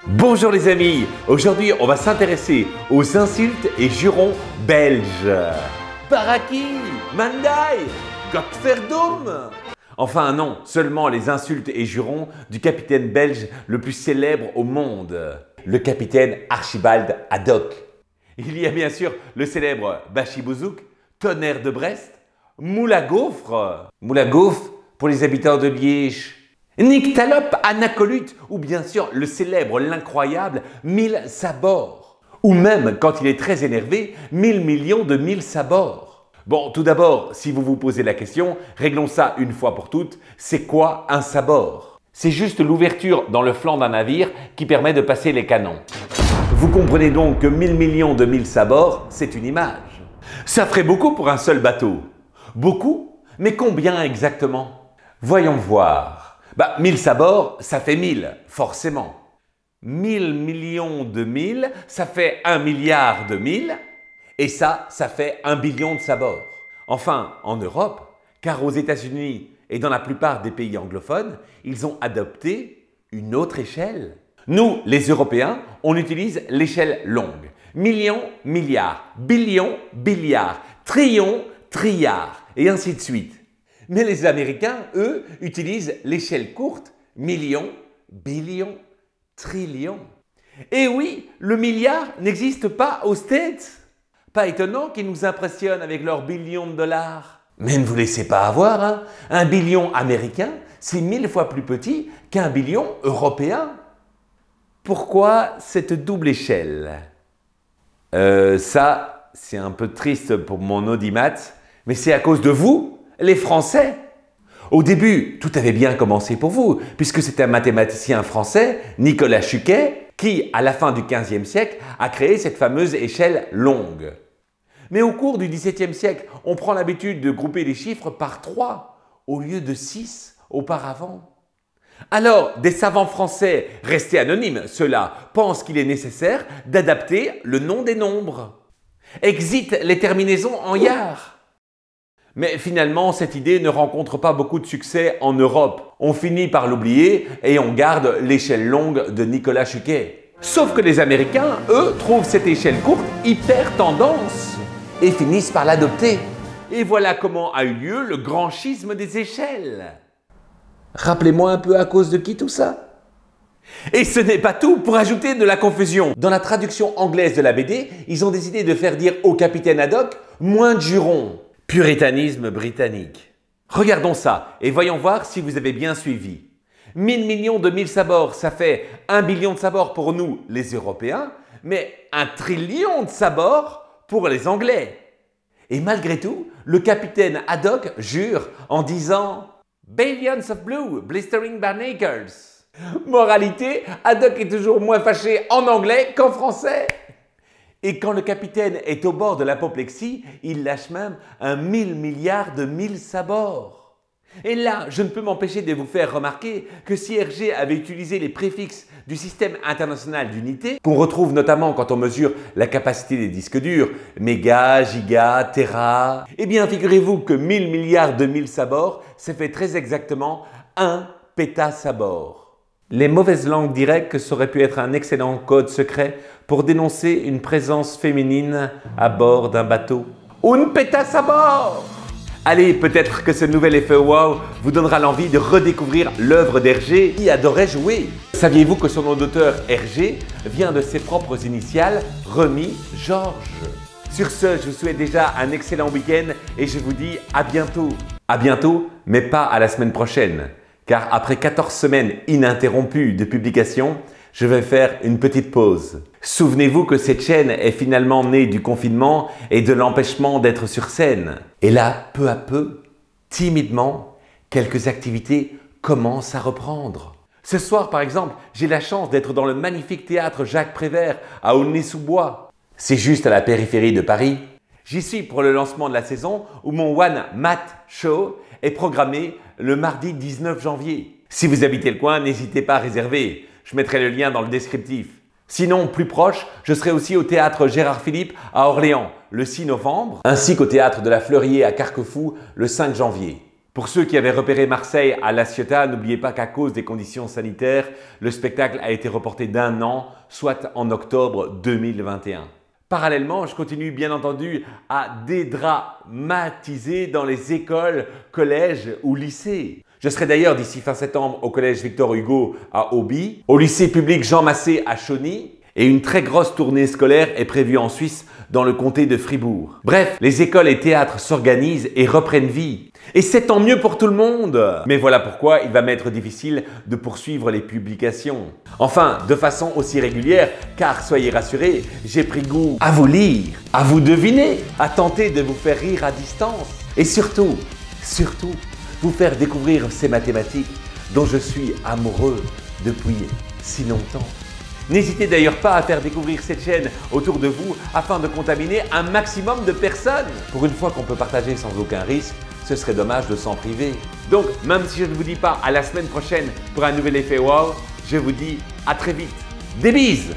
Bonjour les amis, aujourd'hui on va s'intéresser aux insultes et jurons belges. Baraki, Mandai, Godverdum. Enfin non, seulement les insultes et jurons du capitaine belge le plus célèbre au monde, le capitaine Archibald Haddock. Il y a bien sûr le célèbre Bachibouzouk, tonnerre de Brest, moule à gaufre pour les habitants de Liège, Nyctalope anacolute ou bien sûr le célèbre, l'incroyable Mille Sabords. Ou même, quand il est très énervé, 1000 millions de mille sabords. Bon, tout d'abord, si vous vous posez la question, réglons ça une fois pour toutes. C'est quoi un sabord? C'est juste l'ouverture dans le flanc d'un navire qui permet de passer les canons. Vous comprenez donc que 1000 millions de mille sabords, c'est une image. Ça ferait beaucoup pour un seul bateau. Beaucoup? Mais combien exactement? Voyons voir. 1000 sabords, ça fait 1000, forcément. 1000 millions de 1000, ça fait 1 milliard de 1000. Et ça fait 1 billion de sabords. Enfin, en Europe, car aux États-Unis et dans la plupart des pays anglophones, ils ont adopté une autre échelle. Nous, les Européens, on utilise l'échelle longue. Million, milliard, billion, billiard, trillion, trilliard, et ainsi de suite. Mais les Américains, eux, utilisent l'échelle courte, million, billion, trillion. Et oui, le milliard n'existe pas aux States. Pas étonnant qu'ils nous impressionnent avec leurs billions de dollars. Mais ne vous laissez pas avoir, hein. Un billion américain, c'est 1000 fois plus petit qu'un billion européen. Pourquoi cette double échelle? Ça, c'est un peu triste pour mon audimat, mais c'est à cause de vous, les Français. Au début, tout avait bien commencé pour vous, puisque c'est un mathématicien français, Nicolas Chuquet, qui, à la fin du XVe siècle, a créé cette fameuse échelle longue. Mais au cours du XVIIe siècle, on prend l'habitude de grouper les chiffres par 3 au lieu de 6 auparavant. Alors, des savants français, restés anonymes, ceux-là, pensent qu'il est nécessaire d'adapter le nom des nombres. Exit les terminaisons en yard. Mais finalement, cette idée ne rencontre pas beaucoup de succès en Europe. On finit par l'oublier et on garde l'échelle longue de Nicolas Chuquet. Sauf que les Américains, eux, trouvent cette échelle courte hyper tendance et finissent par l'adopter. Et voilà comment a eu lieu le grand schisme des échelles. Rappelez-moi un peu à cause de qui tout ça? Et ce n'est pas tout, pour ajouter de la confusion. Dans la traduction anglaise de la BD, ils ont décidé de faire dire au capitaine Haddock moins de jurons. Puritanisme britannique. Regardons ça et voyons voir si vous avez bien suivi. 1000 millions de 1000 sabords, ça fait 1 billion de sabords pour nous, les Européens, mais 1 trillion de sabords pour les Anglais. Et malgré tout, le capitaine Haddock jure en disant « Billions of blue, blistering barnacles ». Moralité, Haddock est toujours moins fâché en anglais qu'en français. Et quand le capitaine est au bord de l'apoplexie, il lâche même 1000 milliards de 1000 sabords. Et là, je ne peux m'empêcher de vous faire remarquer que si Hergé avait utilisé les préfixes du système international d'unité, qu'on retrouve notamment quand on mesure la capacité des disques durs, méga, giga, téra, eh bien figurez-vous que 1000 milliards de 1000 sabords, ça fait très exactement 1 pétasabord. Les mauvaises langues diraient que ça aurait pu être un excellent code secret pour dénoncer une présence féminine à bord d'un bateau. Un pétasabord! Allez, peut-être que ce nouvel effet wow vous donnera l'envie de redécouvrir l'œuvre d'Hergé qui adorait jouer. Saviez-vous que son nom d'auteur Hergé vient de ses propres initiales, Remy Georges? Sur ce, je vous souhaite déjà un excellent week-end et je vous dis à bientôt. À bientôt, mais pas à la semaine prochaine. Car après 14 semaines ininterrompues de publication, je vais faire une petite pause. Souvenez-vous que cette chaîne est finalement née du confinement et de l'empêchement d'être sur scène. Et là, peu à peu, timidement, quelques activités commencent à reprendre. Ce soir, par exemple, j'ai la chance d'être dans le magnifique théâtre Jacques Prévert à Aulnay-sous-Bois. C'est juste à la périphérie de Paris. J'y suis pour le lancement de la saison où mon One Mat Show est programmé le mardi 19 janvier. Si vous habitez le coin, n'hésitez pas à réserver. Je mettrai le lien dans le descriptif. Sinon, plus proche, je serai aussi au théâtre Gérard Philippe à Orléans le 6 novembre, ainsi qu'au théâtre de la Fleurier à Carquefou le 5 janvier. Pour ceux qui avaient repéré Marseille à La Ciotat, n'oubliez pas qu'à cause des conditions sanitaires, le spectacle a été reporté d'1 an, soit en octobre 2021. Parallèlement, je continue bien entendu à dédramatiser dans les écoles, collèges ou lycées. Je serai d'ailleurs d'ici fin septembre au collège Victor Hugo à Auby, au lycée public Jean Massé à Chauny, et une très grosse tournée scolaire est prévue en Suisse dans le comté de Fribourg. Bref, les écoles et théâtres s'organisent et reprennent vie. Et c'est tant mieux pour tout le monde. Mais voilà pourquoi il va m'être difficile de poursuivre les publications. Enfin, de façon aussi régulière, car soyez rassurés, j'ai pris goût à vous lire, à vous deviner, à tenter de vous faire rire à distance. Et surtout, vous faire découvrir ces mathématiques dont je suis amoureux depuis si longtemps. N'hésitez d'ailleurs pas à faire découvrir cette chaîne autour de vous afin de contaminer un maximum de personnes. Pour une fois qu'on peut partager sans aucun risque, ce serait dommage de s'en priver. Donc, même si je ne vous dis pas à la semaine prochaine pour un nouvel effet wow, je vous dis à très vite. Des bises!